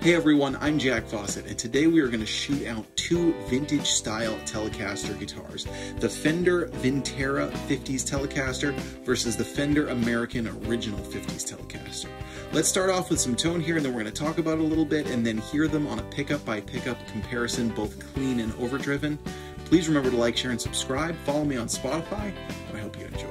Hey everyone, I'm Jack Fossett, and today we are going to shoot out two vintage style Telecaster guitars. The Fender Vintera 50s Telecaster versus the Fender American Original 50s Telecaster. Let's start off with some tone here, and then we're going to talk about it a little bit and then hear them on a pickup by pickup comparison, both clean and overdriven. Please remember to like, share, and subscribe. Follow me on Spotify, and I hope you enjoy.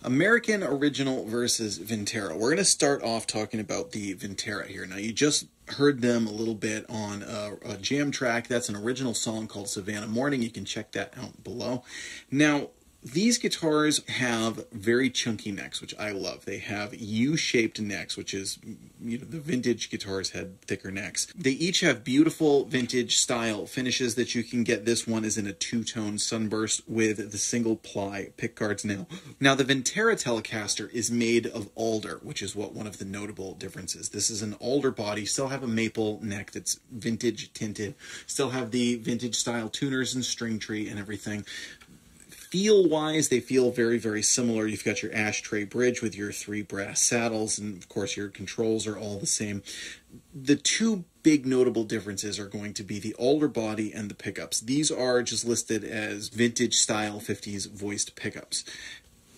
American Original versus Vintera. We're going to start off talking about the Vintera here. Now, you just heard them a little bit on a jam track. That's an original song called Savannah Morning. You can check that out below. Now, these guitars have very chunky necks, which I love. They have U-shaped necks, which is, you know, the vintage guitars had thicker necks. They each have beautiful vintage style finishes that you can get. This one is in a two-tone sunburst with the single ply pickguards now. Now, the Vintera Telecaster is made of alder, which is what one of the notable differences. This is an alder body, still have a maple neck that's vintage tinted, still have the vintage style tuners and string tree and everything. Feel-wise, they feel very, very similar. You've got your ashtray bridge with your 3 brass saddles, and of course your controls are all the same. The two big notable differences are going to be the alder body and the pickups. These are just listed as vintage style 50s voiced pickups.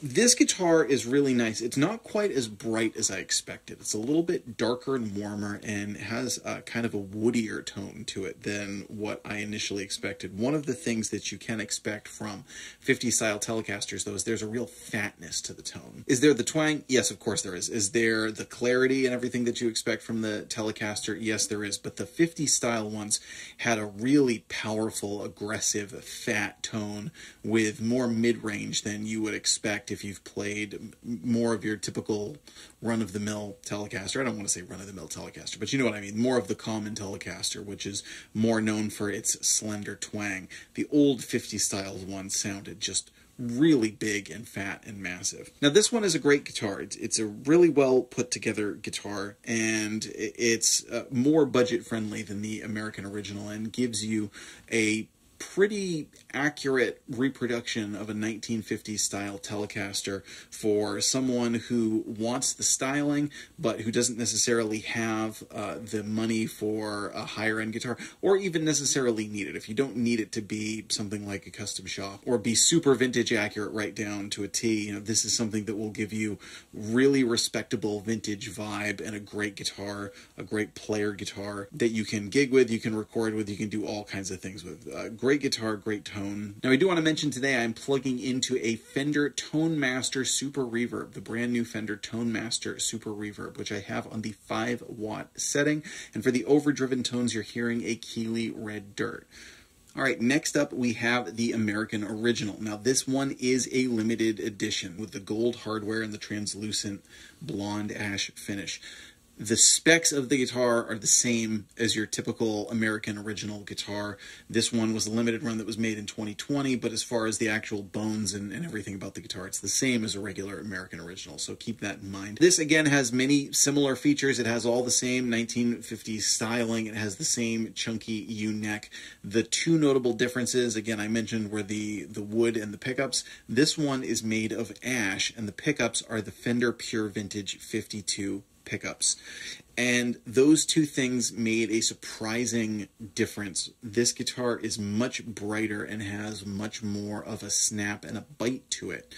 This guitar is really nice. It's not quite as bright as I expected. It's a little bit darker and warmer and has kind of a woodier tone to it than what I initially expected. One of the things that you can expect from 50s style Telecasters, though, is there's a real fatness to the tone. Is there the twang? Yes, of course there is. Is there the clarity and everything that you expect from the Telecaster? Yes, there is. But the 50s style ones had a really powerful, aggressive, fat tone with more mid-range than you would expect if you've played more of your typical run-of-the-mill Telecaster. I don't want to say run-of-the-mill Telecaster, but you know what I mean. More of the common Telecaster, which is more known for its slender twang. The old 50s style ones sounded just really big and fat and massive. Now, this one is a great guitar. It's a really well put together guitar, and it's more budget friendly than the American Original and gives you a pretty accurate reproduction of a 1950s style Telecaster for someone who wants the styling but who doesn't necessarily have the money for a higher end guitar, or even necessarily need it. If you don't need it to be something like a custom shop or be super vintage accurate right down to a T, you know, this is something that will give you really respectable vintage vibe and a great guitar, a great player guitar that you can gig with, you can record with, you can do all kinds of things with. Great guitar, great tone. Now, I do want to mention today I'm plugging into a Fender Tone Master Super Reverb, the brand new Fender Tone Master Super Reverb, which I have on the 5-watt setting. And for the overdriven tones, you're hearing a Keeley Red Dirt. All right, next up we have the American Original. Now, this one is a limited edition with the gold hardware and the translucent blonde ash finish. The specs of the guitar are the same as your typical American original guitar. This one was a limited run that was made in 2020, but as far as the actual bones and everything about the guitar, it's the same as a regular American original, so keep that in mind. This, again, has many similar features. It has all the same 1950s styling. It has the same chunky U-neck. The two notable differences, again, I mentioned, were the wood and the pickups. This one is made of ash, and the pickups are the Fender Pure Vintage 52 pickups. And those two things made a surprising difference. This guitar is much brighter and has much more of a snap and a bite to it.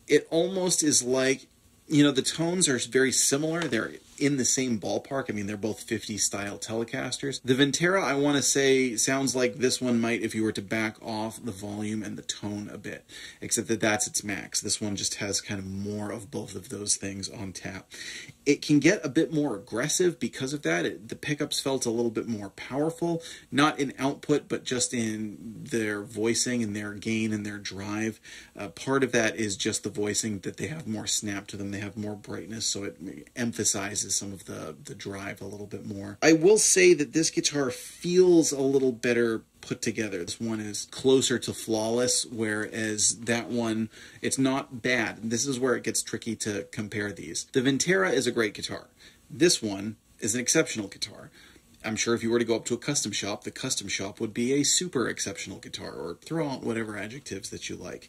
It almost is like, you know, the tones are very similar. They're in the same ballpark. I mean, they're both 50s style Telecasters. The Vintera, I want to say, sounds like this one might if you were to back off the volume and the tone a bit, except that that's its max. This one just has kind of more of both of those things on tap. It can get a bit more aggressive because of that. The pickups felt a little bit more powerful, not in output, but just in their voicing and their gain and their drive. Part of that is just the voicing, that they have more snap to them. They have more brightness, so it emphasizes some of the drive a little bit more. I will say that this guitar feels a little better put together. This one is closer to flawless, whereas that one, it's not bad. This is where it gets tricky to compare these. The Vintera is a great guitar. This one is an exceptional guitar. I'm sure if you were to go up to a custom shop, the custom shop would be a super exceptional guitar, or throw out whatever adjectives that you like.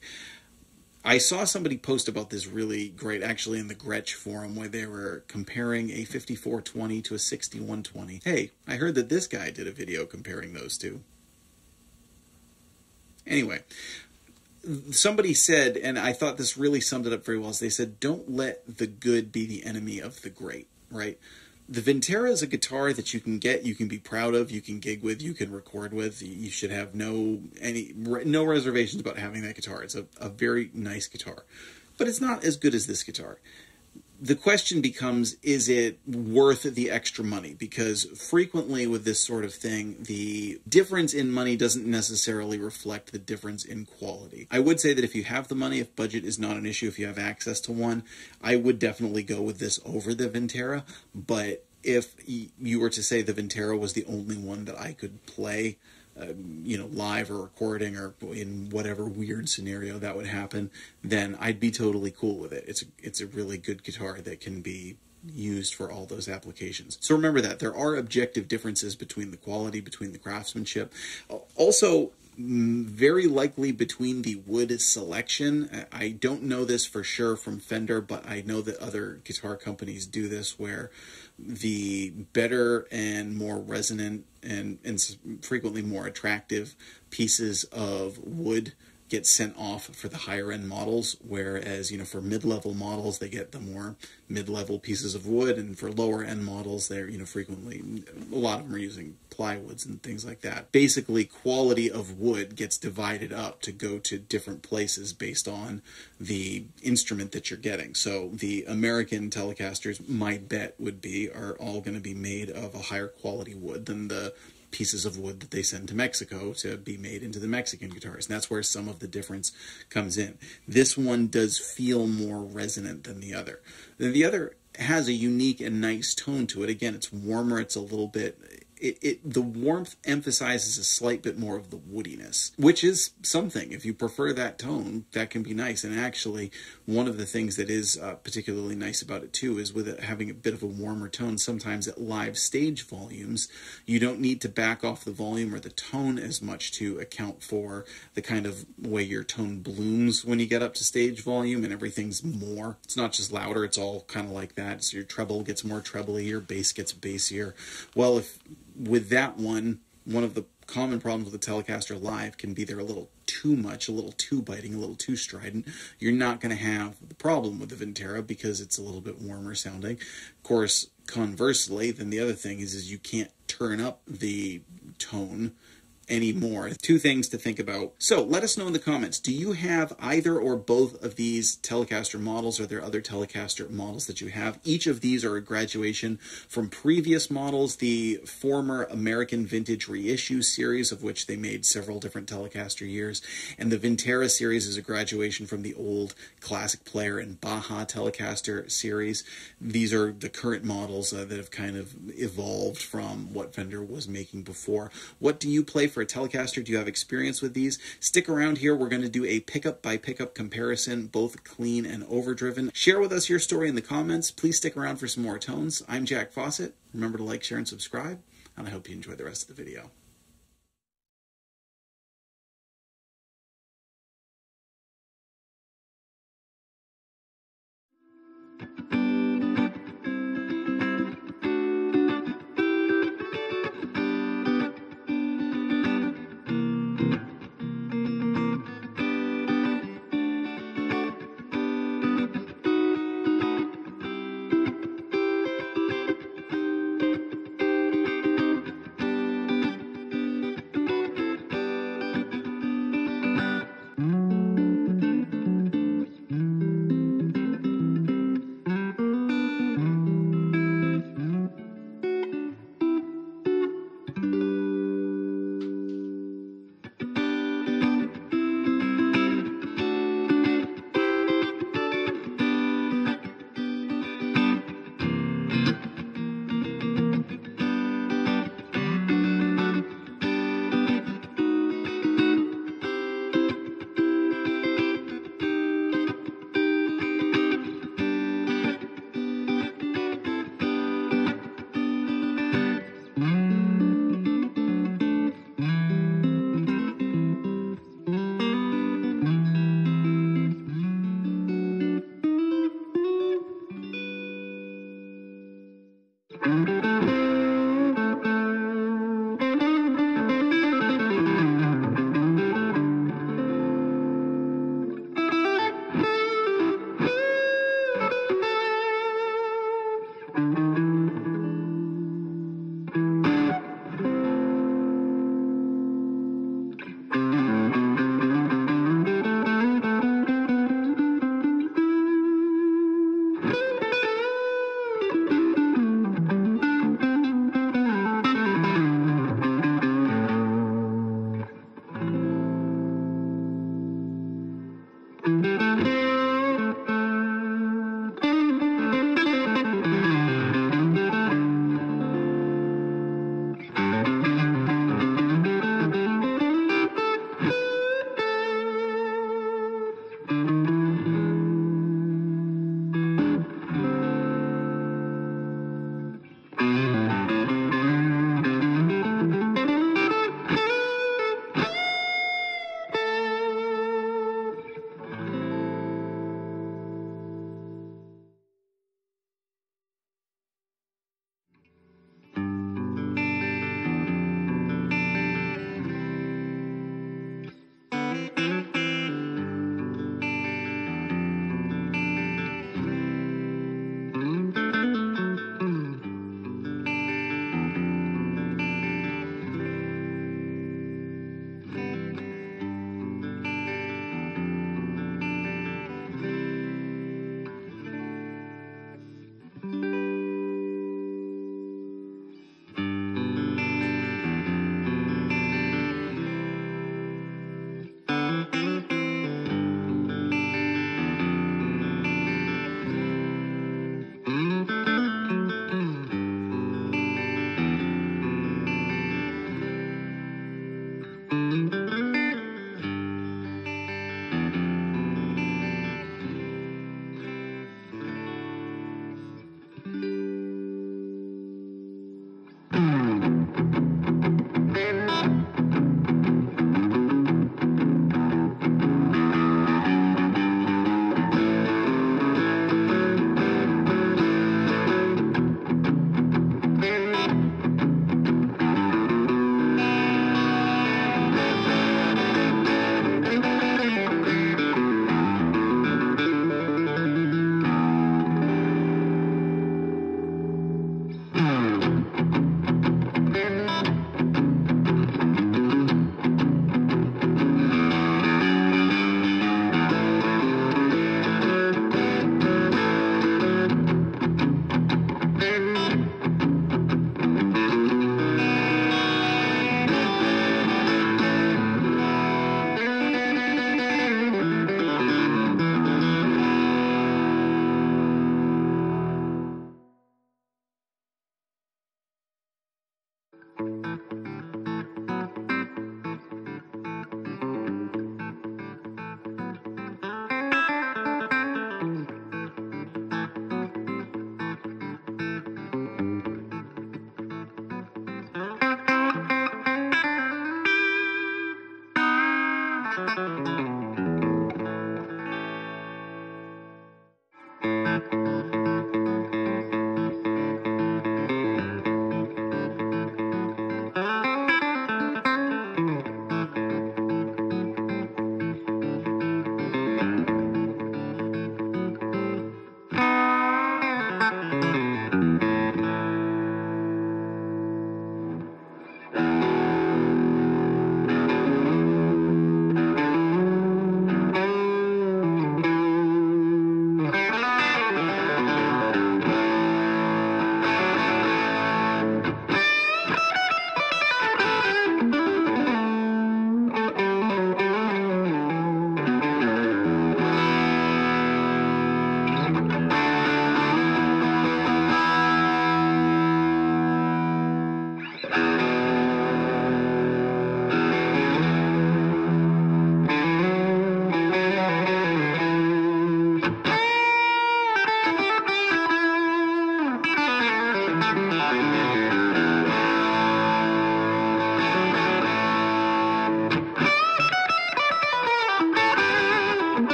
I saw somebody post about this really great, actually, in the Gretsch forum, where they were comparing a 5420 to a 6120. Hey, I heard that this guy did a video comparing those two. Anyway, somebody said, and I thought this really summed it up very well, is they said, don't let the good be the enemy of the great, right? The Vintera is a guitar that you can get, you can be proud of, you can gig with, you can record with. You should have no reservations about having that guitar. It's a very nice guitar. But it's not as good as this guitar. The question becomes, is it worth the extra money? Because frequently with this sort of thing, the difference in money doesn't necessarily reflect the difference in quality. I would say that if you have the money, if budget is not an issue, if you have access to one, I would definitely go with this over the Vintera. But if you were to say the Vintera was the only one that I could play, you know, live or recording or in whatever weird scenario that would happen, then I'd be totally cool with it. It's a really good guitar that can be used for all those applications. So remember that there are objective differences between the quality, between the craftsmanship. Also, very likely between the wood selection. I don't know this for sure from Fender, but I know that other guitar companies do this, where the better and more resonant and frequently more attractive pieces of wood get sent off for the higher end models, whereas, you know, for mid-level models, they get the more mid-level pieces of wood, and for lower end models, they're, you know, frequently, a lot of them are using plywoods and things like that. Basically, quality of wood gets divided up to go to different places based on the instrument that you're getting. So the American Telecasters, my bet would be, are all going to be made of a higher quality wood than the pieces of wood that they send to Mexico to be made into the Mexican guitars. And that's where some of the difference comes in. This one does feel more resonant than the other. The other has a unique and nice tone to it. Again, it's warmer, it's a little bit... the warmth emphasizes a slight bit more of the woodiness, which is something. If you prefer that tone, that can be nice. And actually, one of the things that is particularly nice about it too is with it having a bit of a warmer tone, sometimes at live stage volumes, you don't need to back off the volume or the tone as much to account for the kind of way your tone blooms when you get up to stage volume and everything's more. It's not just louder, it's all kind of like that. So your treble gets more trebly, your bass gets bassier. Well, if with that one of the common problems with the Telecaster Live can be they're a little too much, a little too biting, a little too strident. You're not going to have the problem with the Vintera because it's a little bit warmer sounding. Of course, conversely, then the other thing is you can't turn up the tone anymore. Two things to think about. So let us know in the comments, do you have either or both of these Telecaster models? Are there other Telecaster models that you have? Each of these are a graduation from previous models, the former American Vintage Reissue series, of which they made several different Telecaster years, and the Vintera series is a graduation from the old Classic Player and Baja Telecaster series. These are the current models that have kind of evolved from what Fender was making before. What do you play for a Telecaster? Do you have experience with these? Stick around here. We're going to do a pickup by pickup comparison, both clean and overdriven. Share with us your story in the comments. Please stick around for some more tones. I'm Jack Fossett. Remember to like, share, and subscribe, and I hope you enjoy the rest of the video.